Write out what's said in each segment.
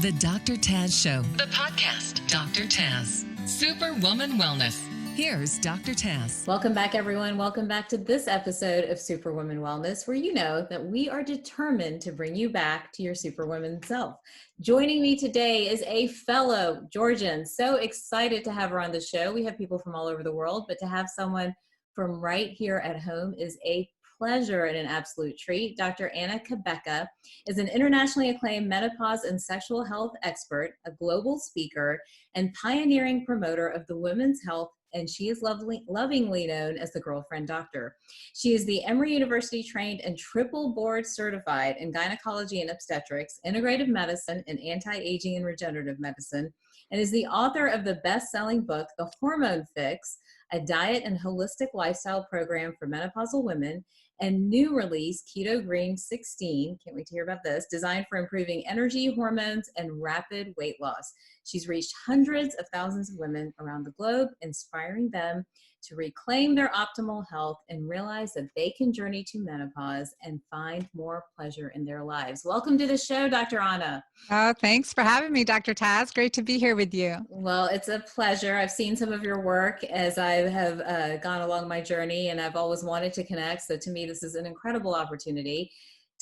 The Dr. Taz Show, the podcast, Dr. Taz, Superwoman Wellness. Here's Dr. Taz. Welcome back, everyone. Welcome back to this episode of Superwoman Wellness, where you know that we are determined to bring you back to your superwoman self. Joining me today is a fellow Georgian. So excited to have her on the show. We have people from all over the world, but to have someone from right here at home is a pleasure and an absolute treat. Dr. Anna Cabeca is an internationally acclaimed menopause and sexual health expert, a global speaker, and pioneering promoter of the women's health, and she is lovingly known as the Girlfriend Doctor. She is the Emory University trained and triple board certified in gynecology and obstetrics, integrative medicine, and anti-aging and regenerative medicine, and is the author of the best-selling book, The Hormone Fix, a diet and holistic lifestyle program for menopausal women, and new release, Keto Green 16, can't wait to hear about this, designed for improving energy, hormones, and rapid weight loss. She's reached hundreds of thousands of women around the globe, inspiring them to reclaim their optimal health and realize that they can journey to menopause and find more pleasure in their lives. Welcome to the show, Dr. Anna. Oh, thanks for having me, Dr. Taz. Great to be here with you. Well, it's a pleasure. I've seen some of your work as I have gone along my journey, and I've always wanted to connect. So to me, this is an incredible opportunity.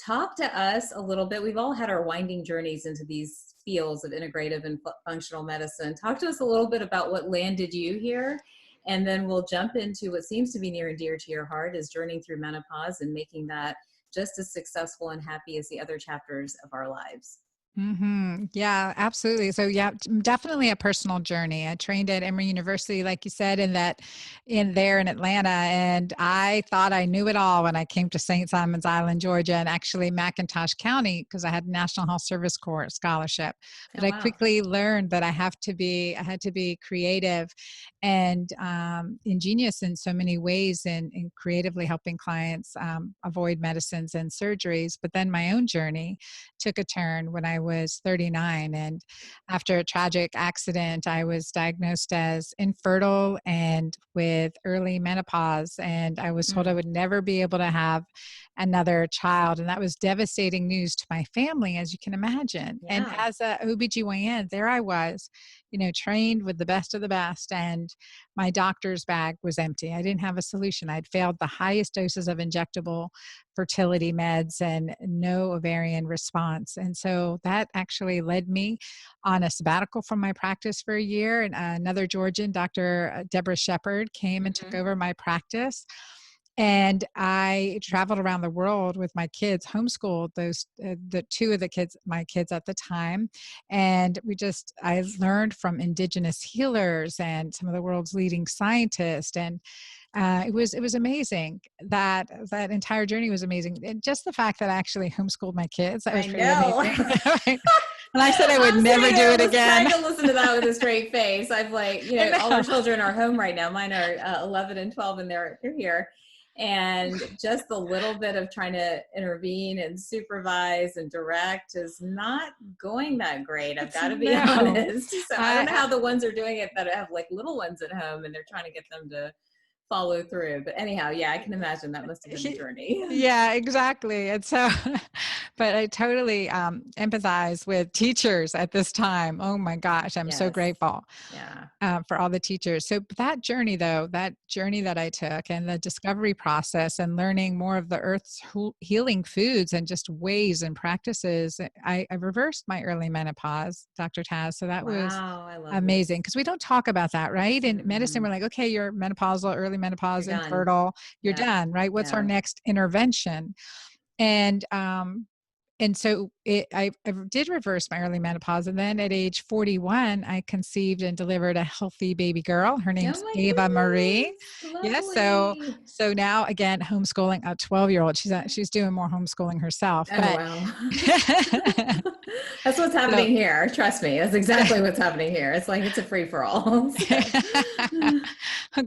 Talk to us a little bit. We've all had our winding journeys into these fields of integrative and functional medicine. Talk to us a little bit about what landed you here, and then we'll jump into what seems to be near and dear to your heart, is journeying through menopause and making that just as successful and happy as the other chapters of our lives. Mm-hmm. Yeah, absolutely. So yeah, definitely a personal journey. I trained at Emory University, like you said, in there in Atlanta. And I thought I knew it all when I came to St. Simon's Island, Georgia, and actually McIntosh County, because I had National Health Service Corps scholarship. But I quickly learned that I had to be creative and ingenious in so many ways in creatively helping clients avoid medicines and surgeries. But then my own journey took a turn when I was 39, and after a tragic accident, I was diagnosed as infertile and with early menopause, and I was told I would never be able to have another child, and that was devastating news to my family, as you can imagine. Yeah. And as a OBGYN, there I was, trained with the best of the best, and my doctor's bag was empty. I didn't have a solution. I'd failed the highest doses of injectable fertility meds and no ovarian response. And so that actually led me on a sabbatical from my practice for a year. And another Georgian, Dr. Deborah Shepard, came and took over my practice. And I traveled around the world with my kids, homeschooled the two of my kids at the time. And I learned from indigenous healers and some of the world's leading scientists. And it was amazing. That entire journey was amazing. And just the fact that I actually homeschooled my kids, that was pretty amazing. And I said I would never do it again. I'm trying to listen to that with a straight face. I've all our children are home right now. Mine are 11 and 12, and they're here. And just the little bit of trying to intervene and supervise and direct is not going that great. I've got to be honest. So I don't know how the ones are doing it that have little ones at home and they're trying to get them to follow through. But anyhow, yeah, I can imagine that must have been a journey. Yeah, exactly. And so, but I totally empathize with teachers at this time. Oh my gosh, I'm so grateful for all the teachers. So that journey that I took, and the discovery process and learning more of the earth's healing foods and just ways and practices, I reversed my early menopause, Dr. Taz. So that was amazing, because we don't talk about that, right? In medicine, we're like, okay, you're menopausal, early menopause, infertile, you're done, right? What's our next intervention? And so I did reverse my early menopause. And then at age 41, I conceived and delivered a healthy baby girl. Her name's Ava Marie. Yes. So now again, homeschooling a 12-year-old. She's doing more homeschooling herself. Wow. That's what's happening here. Trust me. That's exactly what's happening here. It's like, it's a free for all.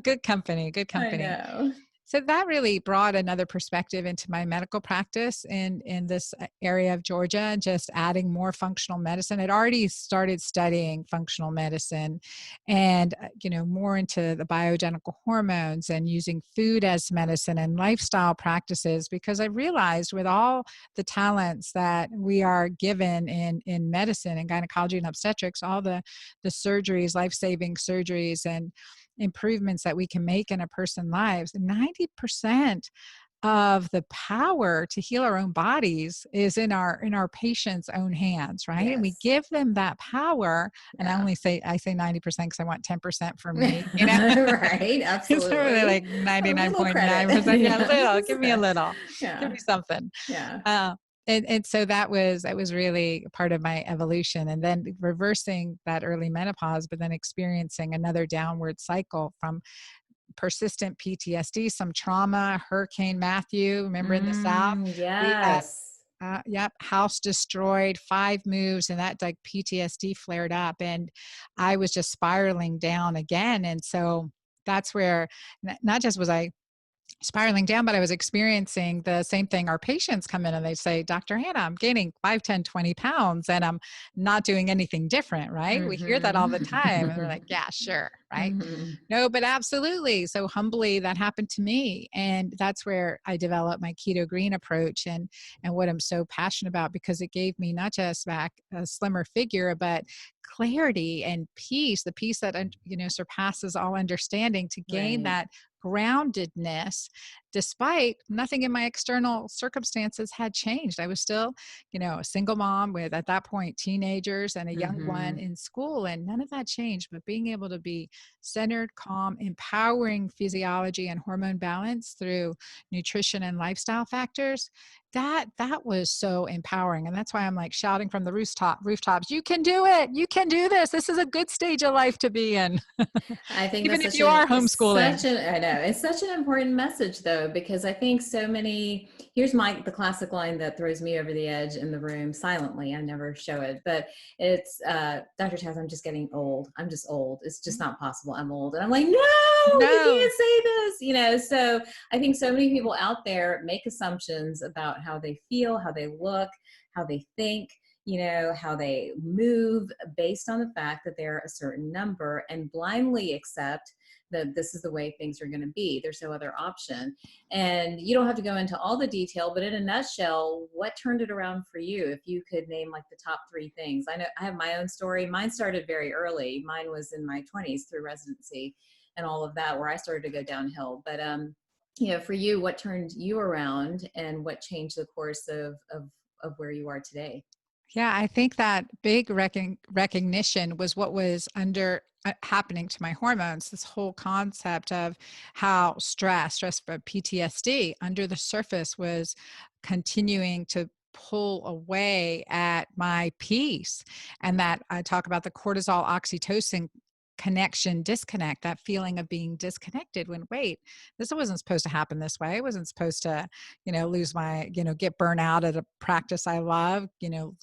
Good company. I know. So that really brought another perspective into my medical practice in this area of Georgia, just adding more functional medicine. I'd already started studying functional medicine and, more into the bioidentical hormones and using food as medicine and lifestyle practices, because I realized with all the talents that we are given in medicine and gynecology and obstetrics, all the surgeries, life-saving surgeries and improvements that we can make in a person's lives, 90% of the power to heal our own bodies is in our patients' own hands, right? And we Yes. give them that power. And Yeah. I say 90% because I want 10% for me, Right. It's really Absolutely. like A little credit. 99.9%. Yeah, a Yeah. little. Just Give me a little. Give yeah. me something. Yeah. Uh, and so that was really part of my evolution, and then reversing that early menopause, but then experiencing another downward cycle from persistent PTSD, some trauma, Hurricane Matthew, remember in the South, we had, Yes. yep, house destroyed, 5 moves, and that like PTSD flared up, and I was just spiraling down again. And so that's where not just was I spiraling down, but I was experiencing the same thing. Our patients come in and they say, Dr. Hannah, I'm gaining 5, 10, 20 pounds and I'm not doing anything different, right? We hear that all the time. And we're like, yeah, sure, right? Mhm. No, but absolutely. So humbly, that happened to me. And that's where I developed my keto green approach and what I'm so passionate about, because it gave me not just back a slimmer figure, but clarity and peace, the peace that, surpasses all understanding, to gain Right. that groundedness despite nothing in my external circumstances had changed. I was still, a single mom with, at that point, teenagers and a young one Mhm. in school, and none of that changed. But being able to be centered, calm, empowering physiology and hormone balance through nutrition and lifestyle factors, that was so empowering. And that's why I'm like shouting from the rooftops, you can do it, you can do this, this is a good stage of life to be in. I think Even that's if you are homeschooling. I know it's such an important message though, because I think so many, here's the classic line that throws me over the edge in the room silently. I never show it, but it's, Dr. Taz, I'm just getting old. I'm just old. It's just not possible. I'm old. And I'm like, no, you No. can't say this, so I think so many people out there make assumptions about how they feel, how they look, how they think, how they move based on the fact that they're a certain number, and blindly accept that this is the way things are going to be. There's no other option. And you don't have to go into all the detail, but in a nutshell, what turned it around for you? If you could name like the top 3 things. I know I have my own story. Mine started very early. Mine was in my 20s through residency and all of that, where I started to go downhill. But for you, what turned you around and what changed the course of where you are today? Yeah, I think that big recognition was what was happening to my hormones. This whole concept of how stress for PTSD under the surface was continuing to pull away at my peace. And that I talk about the cortisol oxytocin disconnect, that feeling of being disconnected when, wait, this wasn't supposed to happen this way. I wasn't supposed to, lose my, get burnt out at a practice I love,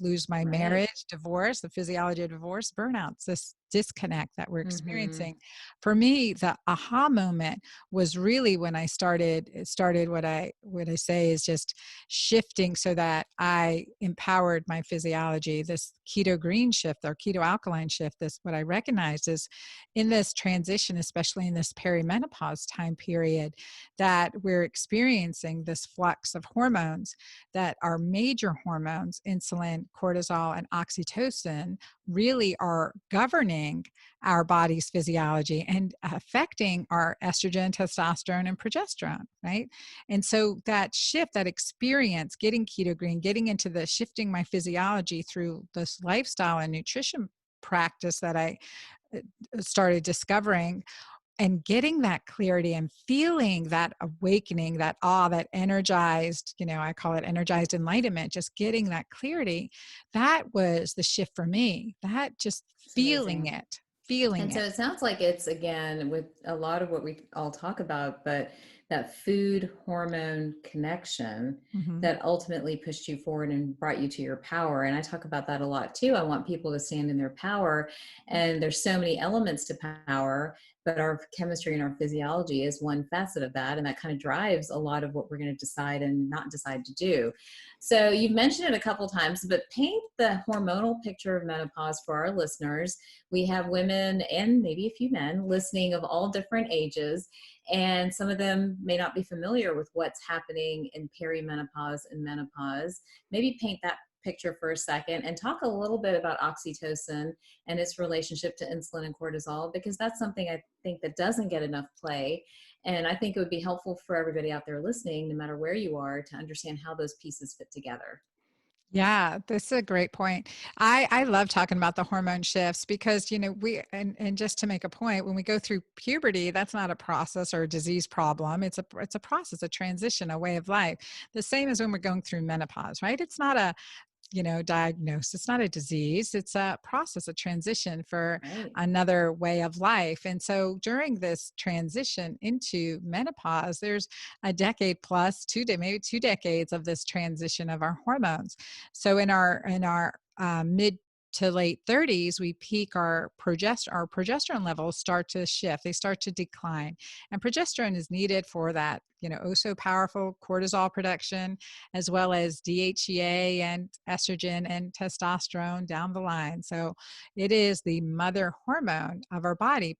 lose my Right. marriage, divorce, the physiology of divorce, burnouts, this disconnect that we're Mm-hmm. experiencing. For me, the aha moment was really when I started what I say is just shifting so that I empowered my physiology, this keto green shift or keto alkaline shift. This, what I recognized is in this transition, especially in this perimenopause time period, that we're experiencing this flux of hormones, that our major hormones, insulin, cortisol, and oxytocin, really are governing our body's physiology and affecting our estrogen, testosterone, and progesterone, right? And so that shift, that experience, getting keto green, getting into the shifting my physiology through this lifestyle and nutrition practice that I started discovering, and getting that clarity and feeling that awakening, that awe, that energized, I call it energized enlightenment, just getting that clarity, that was the shift for me. That just It's feeling amazing. it, feeling And so it. it sounds like it's, again, with a lot of what we all talk about, but that food hormone connection Mhm. that ultimately pushed you forward and brought you to your power. And I talk about that a lot too. I want people to stand in their power. And there's so many elements to power. but our chemistry and our physiology is one facet of that. And that kind of drives a lot of what we're going to decide and not decide to do. So you've mentioned it a couple times, but paint the hormonal picture of menopause for our listeners. We have women and maybe a few men listening of all different ages, and some of them may not be familiar with what's happening in perimenopause and menopause. Maybe paint that picture for a second and talk a little bit about oxytocin and its relationship to insulin and cortisol, because that's something I think that doesn't get enough play. And I think it would be helpful for everybody out there listening, no matter where you are, to understand how those pieces fit together. Yeah, this is a great point. I love talking about the hormone shifts because, and just to make a point, when we go through puberty, that's not a process or a disease problem. It's a process, a transition, a way of life. The same as when we're going through menopause, right? It's not a diagnosis. It's not a disease. It's a process, a transition for Right. another way of life. And so during this transition into menopause, there's a decade plus, maybe 2 decades of this transition of our hormones. So in our mid to late 30s, we peak our progesterone levels start to shift. They start to decline. And progesterone is needed for that, oh so powerful cortisol production, as well as DHEA and estrogen and testosterone down the line. So it is the mother hormone of our body,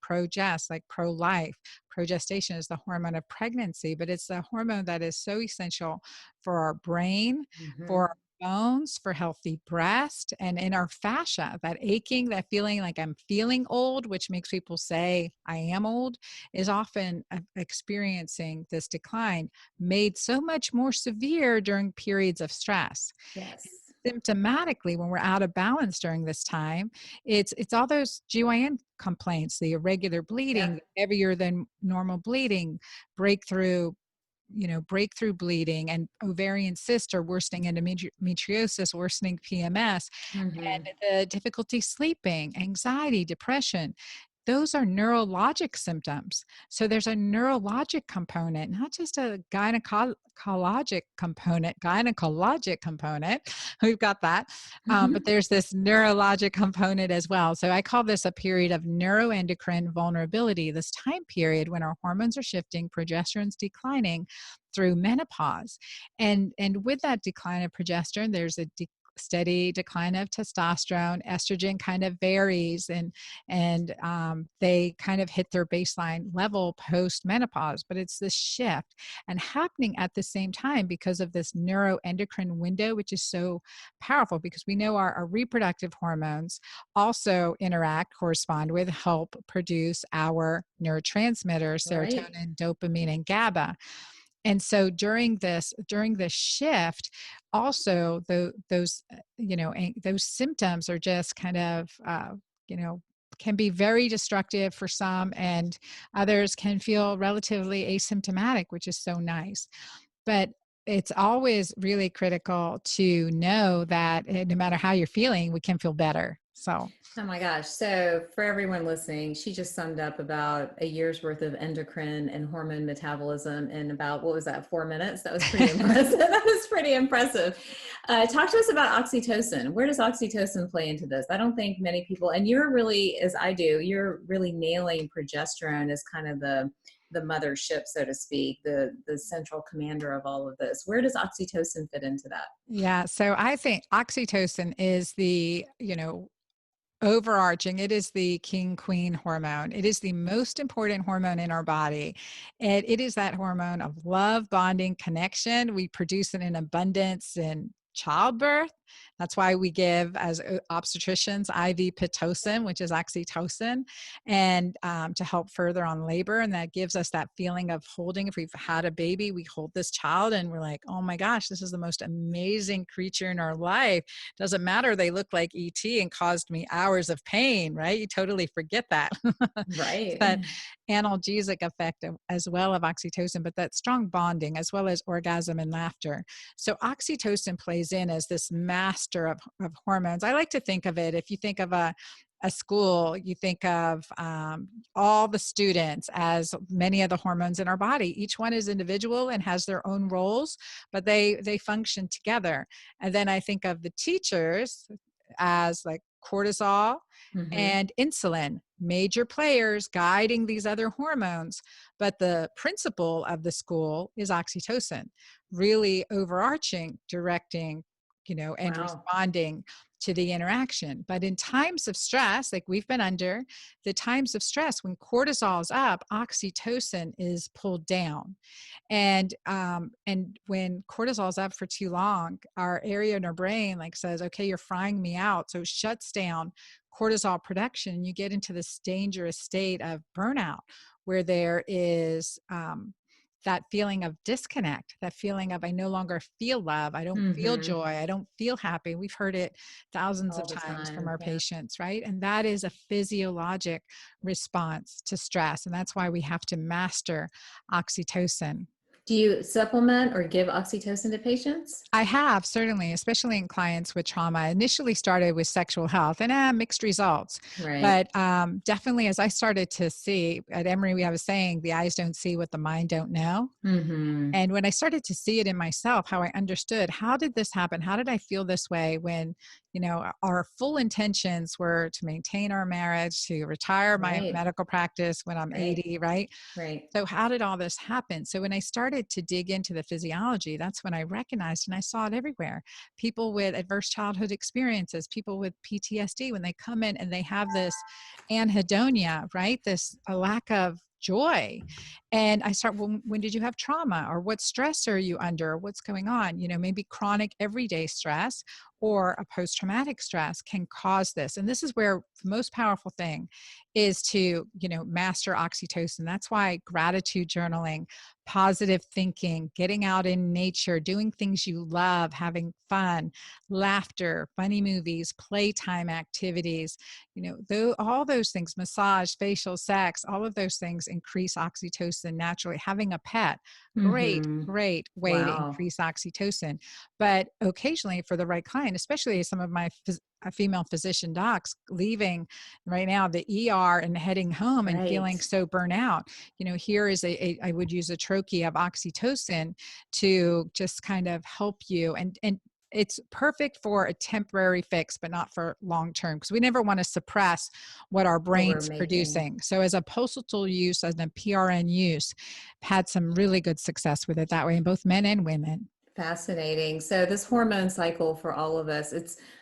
like pro-life. Progestation is the hormone of pregnancy, but it's the hormone that is so essential for our brain, for Mm-hmm. our bones, for healthy breast, and in our fascia, that aching, that feeling like I'm feeling old, which makes people say I am old, is often experiencing this decline, made so much more severe during periods of stress. Yes. Symptomatically, when we're out of balance during this time, it's all those GYN complaints, the irregular bleeding, Yep. heavier than normal bleeding, breakthrough breakthrough bleeding, and ovarian cyst or worsening endometriosis, worsening PMS, Mm-hmm. and the difficulty sleeping, anxiety, depression. Those are neurologic symptoms. So there's a neurologic component, not just a gynecologic component. We've got that. But there's this neurologic component as well. So I call this a period of neuroendocrine vulnerability, this time period when our hormones are shifting, progesterone's declining through menopause. And with that decline of progesterone, there's a steady decline of testosterone. Estrogen kind of varies, and they kind of hit their baseline level post menopause. But it's this shift and happening at the same time because of this neuroendocrine window, which is so powerful, because we know our reproductive hormones also correspond with, help produce our neurotransmitters, Right. serotonin, dopamine, and GABA. And so during this shift, also those symptoms are just kind of you know can be very destructive for some, and others can feel relatively asymptomatic, which is so nice. But it's always really critical to know that no matter how you're feeling, we can feel better. So Oh my gosh. So, for everyone listening, she just summed up about a year's worth of endocrine and hormone metabolism in about, what was that, 4 minutes? That was pretty impressive. That was pretty impressive. Talk to us about oxytocin. Where does oxytocin play into this? I don't think many people, and you're really, as I do, you're really nailing progesterone as kind of the mothership, so to speak, the central commander of all of this. Where does oxytocin fit into that? yeah, so I think oxytocin is the, overarching, it is the king queen hormone. It is the most important hormone in our body. And it is that hormone of love, bonding, connection. We produce it in abundance in childbirth. That's why we give, as obstetricians, IV Pitocin, which is oxytocin, and to help further on labor. And that gives us that feeling of holding. If we've had a baby, we hold this child and we're like, oh my gosh, this is the most amazing creature in our life. Doesn't matter, they look like ET and caused me hours of pain, right? You totally forget that. That Right. analgesic effect as well of oxytocin, but that strong bonding as well as orgasm and laughter. So oxytocin plays in as this master of hormones. I like to think of it, if you think of a school, you think of all the students as many of the hormones in our body. Each one is individual and has their own roles, but they function together. And then I think of the teachers as like cortisol Mm-hmm. and insulin, major players guiding these other hormones. But the principle of the school is oxytocin, really overarching, directing, and Wow. responding to the interaction. But in times of stress, like we've been under, the times of stress, when cortisol is up, oxytocin is pulled down. And when cortisol is up for too long, our area in our brain like says, okay, you're frying me out. So it shuts down cortisol production, and you get into this dangerous state of burnout where there is that feeling of disconnect, that feeling of I no longer feel love, I don't feel Mm-hmm. joy, I don't feel happy. We've heard it thousands All of the times from time. our Yeah. patients, right? And that is a physiologic response to stress. And that's why we have to master oxytocin. Do you supplement or give oxytocin to patients? I have, certainly, especially in clients with trauma. I initially started with sexual health and mixed results. Right. But definitely, as I started to see at Emory, we have a saying, the eyes don't see what the mind don't know. Mm-hmm. And when I started to see it in myself, how I understood, how did this happen? How did I feel this way when, our full intentions were to maintain our marriage, to retire my Right. medical practice when I'm Right. 80, right? Right. So how did all this happen? So when I started to dig into the physiology, that's when I recognized, and I saw it everywhere. People with adverse childhood experiences, people with PTSD, when they come in and they have this anhedonia, right? This a lack of joy. And I start, well, when did you have trauma, or what stress are you under? What's going on? Maybe chronic everyday stress or a post-traumatic stress can cause this. And this is where the most powerful thing is to, master oxytocin. That's why gratitude journaling, positive thinking, getting out in nature, doing things you love, having fun, laughter, funny movies, playtime activities, all those things, massage, facial, sex, all of those things increase oxytocin naturally. Having a pet, great, Mm-hmm. great way to Wow. increase oxytocin. But occasionally, for the right client, especially some of my female physician docs leaving right now the ER and heading home and Right. feeling so burnout, here is I would use a troche of oxytocin to just kind of help you. And it's perfect for a temporary fix, but not for long term, because we never want to suppress what our What we're brain's making. producing. So as a pulsatile use, as a PRN use, had some really good success with it that way in both men and women. Fascinating. So this hormone cycle for all of us,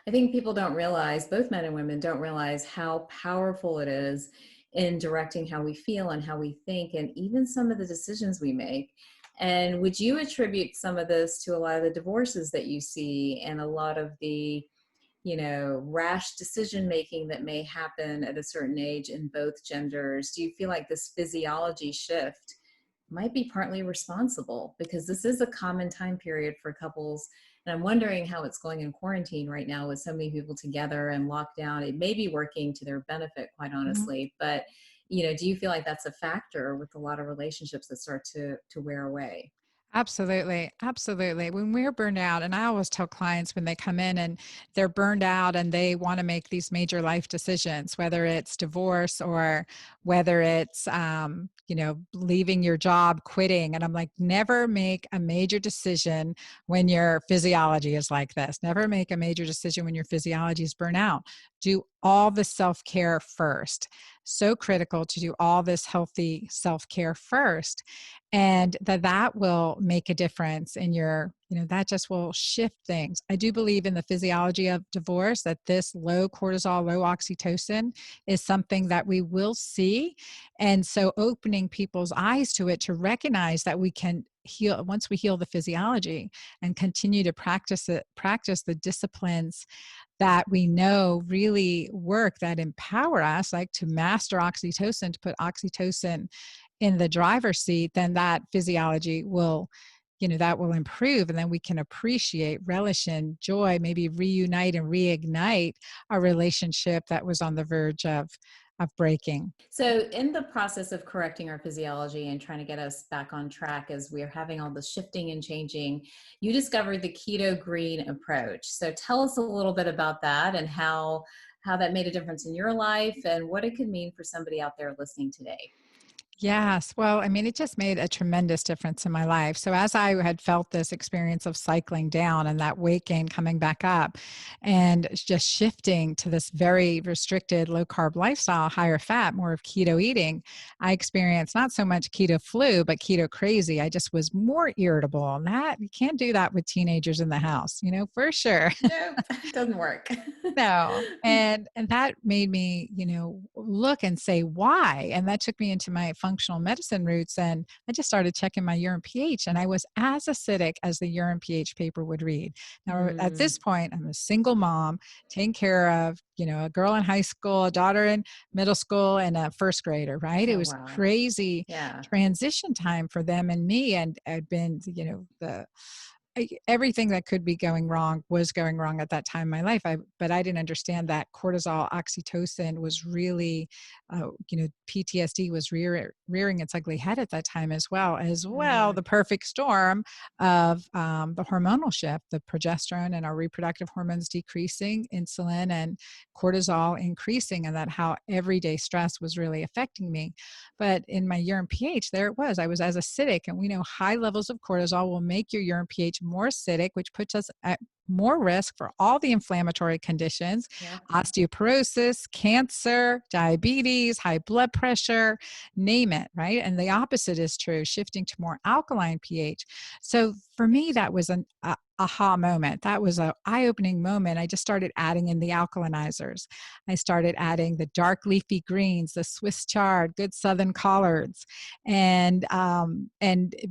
I think people don't realize, both men and women don't realize how powerful it is in directing how we feel and how we think and even some of the decisions we make. And would you attribute some of this to a lot of the divorces that you see and a lot of the, rash decision making that may happen at a certain age in both genders? Do you feel like this physiology shift might be partly responsible, because this is a common time period for couples? And I'm wondering how it's going in quarantine right now with so many people together and locked down. It may be working to their benefit, quite Mhm. honestly, but do you feel like that's a factor with a lot of relationships that start to wear away? Absolutely. Absolutely. When we're burned out, and I always tell clients when they come in and they're burned out and they want to make these major life decisions, whether it's divorce or whether it's, leaving your job, quitting. And I'm like, never make a major decision when your physiology is like this. Never make a major decision when your physiology is burnt out. Do all the self care first. So critical to do all this healthy self care first, and that will make a difference in your, that just will shift things. I do believe in the physiology of divorce, that this low cortisol, low oxytocin is something that we will see. And so opening people's eyes to it, to recognize that we can heal once we heal the physiology and continue to practice the disciplines that we know really work, that empower us, like to master oxytocin, to put oxytocin in the driver's seat, then that physiology will, that will improve. And then we can appreciate, relish, and joy, maybe reunite and reignite a relationship that was on the verge of breaking. So, in the process of correcting our physiology and trying to get us back on track as we're having all the shifting and changing, you discovered the keto green approach. So, tell us a little bit about that and how that made a difference in your life and what it could mean for somebody out there listening today. Yes. Well, I mean, it just made a tremendous difference in my life. So, as I had felt this experience of cycling down and that weight gain coming back up and just shifting to this very restricted low carb lifestyle, higher fat, more of keto eating, I experienced not so much keto flu, but keto crazy. I just was more irritable. And that you can't do that with teenagers in the house, for sure. Nope, it doesn't work. No. And that made me, look and say why. And that took me into my functional medicine roots. And I just started checking my urine pH, and I was as acidic as the urine pH paper would read. Now, at Mm. this point, I'm a single mom, taking care of, a girl in high school, a daughter in middle school, and a first grader, right? It Oh, was wow. crazy Yeah. transition time for them and me. And I'd been, everything that could be going wrong was going wrong at that time in my life. But I didn't understand that cortisol, oxytocin was really, PTSD was rearing its ugly head at that time as well. Mm. The perfect storm of the hormonal shift, the progesterone and our reproductive hormones decreasing, insulin and cortisol increasing, and that how everyday stress was really affecting me. But in my urine pH, there it was. I was as acidic, and we know high levels of cortisol will make your urine pH more acidic, which puts us at more risk for all the inflammatory conditions, Yep. osteoporosis, cancer, diabetes, high blood pressure, name it, right? And the opposite is true, shifting to more alkaline pH. So for me, that was an aha moment. That was an eye-opening moment. I just started adding in the alkalinizers. I started adding the dark leafy greens, the Swiss chard, good southern collards, and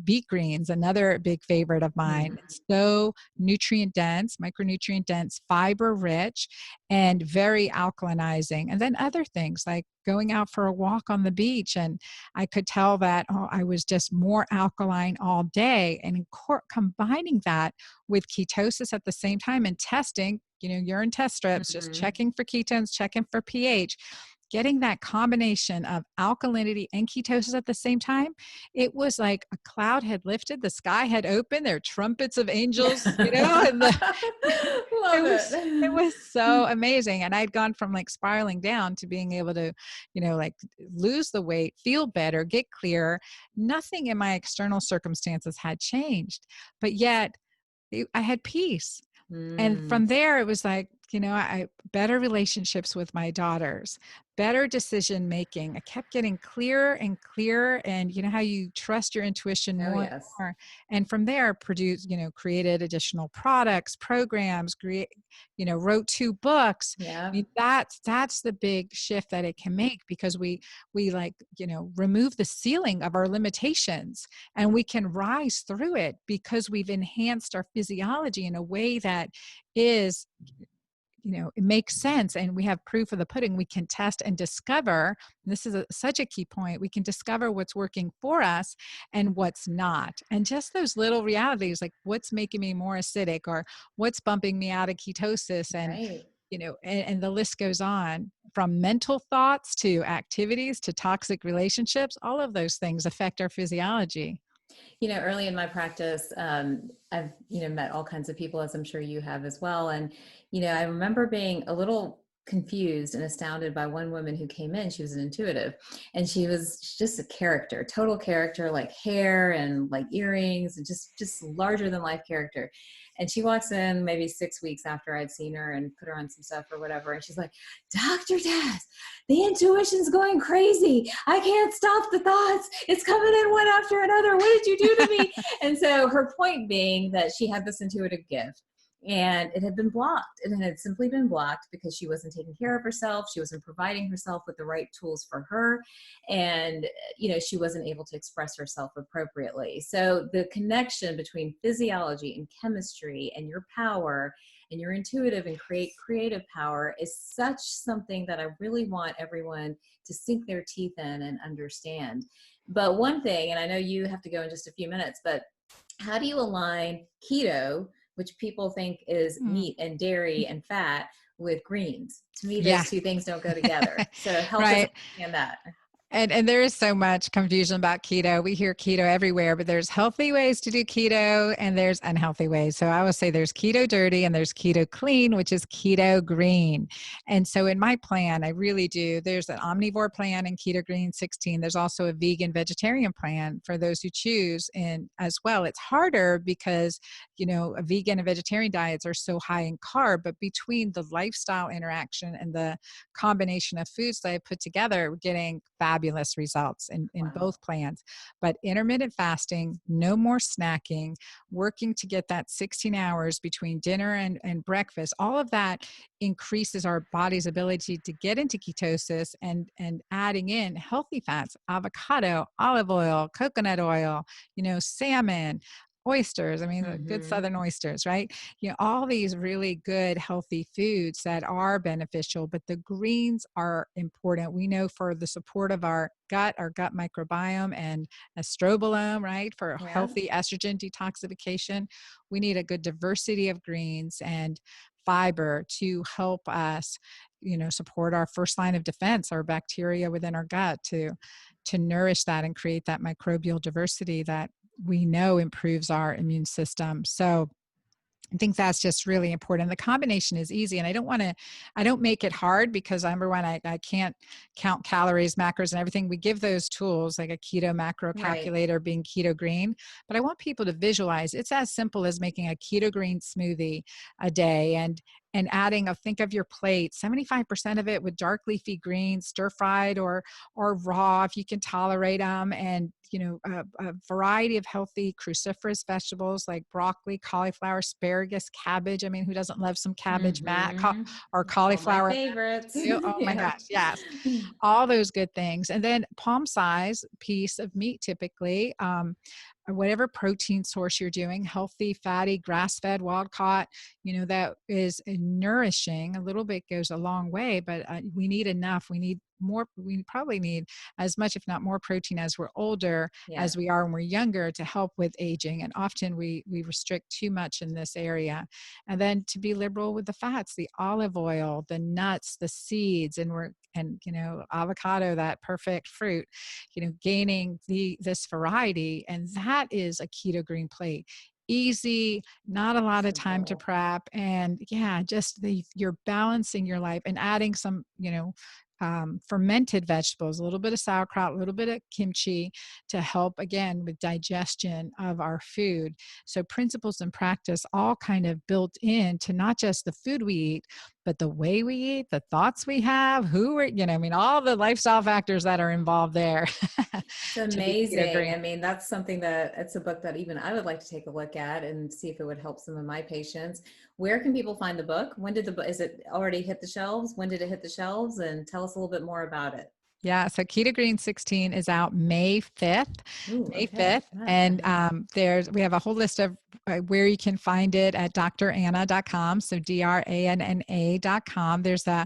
beet greens, another big favorite of mine. Mm. It's so nutrient dense, micronutrient dense, fiber rich, and very alkalinizing. And then other things like going out for a walk on the beach, and I could tell that I was just more alkaline all day. And combining that with ketosis at the same time and testing, urine test strips, just Mhm. checking for ketones, checking for pH, getting that combination of alkalinity and ketosis at the same time, it was like a cloud had lifted, the sky had opened, there were trumpets of angels, and Love it it. was so amazing. And I'd gone from like spiraling down to being able to, like lose the weight, feel better, get clearer. Nothing in my external circumstances had changed, but yet I had peace. And Mm. from there, it was like, I better relationships with my daughters, better decision making. I kept getting clearer and clearer. And you know how you trust your intuition Oh, more and yes. more. And from there, created additional products, programs, wrote 2 books. I Yeah. mean, that's the big shift that it can make, because we like, remove the ceiling of our limitations, and we can rise through it because we've enhanced our physiology in a way that is, it makes sense, and we have proof of the pudding. We can test and discover, and this is such a key point, we can discover what's working for us and what's not. And just those little realities, like what's making me more acidic or what's bumping me out of ketosis, and Right. and the list goes on, from mental thoughts to activities to toxic relationships. All of those things affect our physiology. Early in my practice, I've, met all kinds of people, as I'm sure you have as well. And, I remember being a little confused and astounded by one woman who came in. She was an intuitive, and she was just a character, total character, like hair and like earrings and just larger than life character. And she walks in maybe 6 weeks after I'd seen her and put her on some stuff or whatever. And she's like, Dr. Tess, the intuition's going crazy. I can't stop the thoughts. It's coming in one after another. What did you do to me? And so her point being that she had this intuitive gift, and it had been blocked. It had simply been blocked because she wasn't taking care of herself. She wasn't providing herself with the right tools for her. And, she wasn't able to express herself appropriately. So the connection between physiology and chemistry and your power and your intuitive and creative power is such something that I really want everyone to sink their teeth in and understand. But one thing, and I know you have to go in just a few minutes, but how do you align keto, which people think is Mm. meat and dairy and fat, with greens? To me, Yeah. those two things don't go together. So help us Right. understand that. And there is so much confusion about keto. We hear keto everywhere, but there's healthy ways to do keto and there's unhealthy ways. So I would say there's keto dirty and there's keto clean, which is keto green. And so in my plan, I really do, there's an omnivore plan in Keto Green 16. There's also a vegan vegetarian plan for those who choose. And as well, it's harder because, a vegan and vegetarian diets are so high in carb, but between the lifestyle interaction and the combination of foods that I put together, we're getting fabulous results in Wow. both plans. But intermittent fasting, no more snacking, working to get that 16 hours between dinner and breakfast, all of that increases our body's ability to get into ketosis and adding in healthy fats, avocado, olive oil, coconut oil, salmon, oysters. I mean, the good Mm-hmm. southern oysters, right? All these really good, healthy foods that are beneficial, but the greens are important. We know for the support of our gut microbiome and estrobolome, right? For Yes. healthy estrogen detoxification, we need a good diversity of greens and fiber to help us, support our first line of defense, our bacteria within our gut to nourish that and create that microbial diversity that we know improves our immune system. So I think that's just really important. The combination is easy, and I don't make it hard because number one, I can't count calories, macros, and everything. We give those tools like a keto macro Right. calculator, being keto green, but I want people to visualize it's as simple as making a keto green smoothie a day and adding think of your plate, 75% of it with dark leafy greens, stir fried or raw if you can tolerate them, and a variety of healthy cruciferous vegetables like broccoli, cauliflower, asparagus, cabbage. I mean, who doesn't love some cabbage, Matt? Mm-hmm. Or All my cauliflower? favorites. Oh my Yeah. gosh, yes, all those good things. And then palm size piece of meat, typically, or whatever protein source you're doing, healthy, fatty, grass-fed, wild caught, that is nourishing. A little bit goes a long way, but we need enough. We need more. We probably need as much, if not more, protein as we're older Yes. as we are when we're younger to help with aging. And often we restrict too much in this area. And then to be liberal with the fats, the olive oil, the nuts, the seeds, and avocado, that perfect fruit, gaining this variety. And that is a keto green plate. Easy, not a lot of time to Simple. prep, and yeah, just you're balancing your life and adding some fermented vegetables, a little bit of sauerkraut, a little bit of kimchi to help again with digestion of our food. So principles and practice all kind of built into not just the food we eat, but the way we eat, the thoughts we have, who we're, all the lifestyle factors that are involved there It's to be keto amazing. green. I mean, that's something that it's a book that even I would like to take a look at and see if it would help some of my patients. Where can people find the book? When did the book, is it already hit the shelves? When did it hit the shelves? And tell us a little bit more about it. Yeah, so Keto Green 16 is out May 5th. Ooh, May okay. 5th. And Uh-huh. we have a whole list of where you can find it at dranna.com. So DRANNA.com. There's a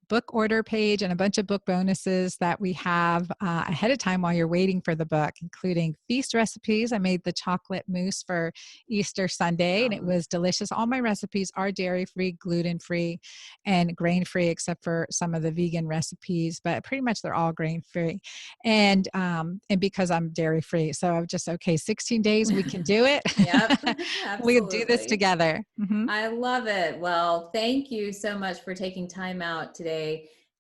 book order page and a bunch of book bonuses that we have ahead of time while you're waiting for the book, including feast recipes. I made the chocolate mousse for Easter Sunday and it Yum. was delicious. All my recipes are dairy-free, gluten-free, and grain-free, except for some of the vegan recipes, but pretty much they're all grain-free. And because I'm dairy-free. So I'm just, okay, 16 days, we can do it. Yep, We'll do this absolutely. together. Mm-hmm. I love it. Well, thank you so much for taking time out today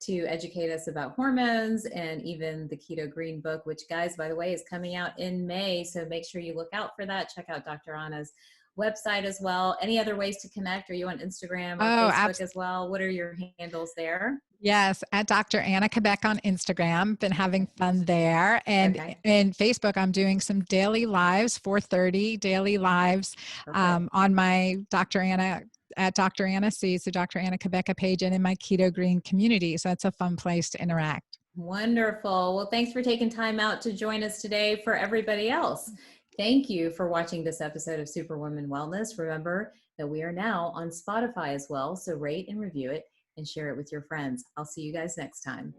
to educate us about hormones and even the Keto Green book, which, guys, by the way, is coming out in May. So make sure you look out for that. Check out Dr. Anna's website as well. Any other ways to connect? Are you on Instagram or Oh, Facebook as well? What are your handles there? yes, at Dr. Anna Quebec on Instagram. Been having fun there. And Okay, in Facebook, I'm doing some daily lives, 4:30 daily lives perfect. on my Dr. Anna at Dr. Anna C, so Dr. Anna Quebec page, and in my Keto Green community. So it's a fun place to interact. Wonderful. Well, thanks for taking time out to join us today. For everybody else, thank you for watching this episode of Superwoman Wellness. Remember that we are now on Spotify as well, so rate and review it and share it with your friends. I'll see you guys next time.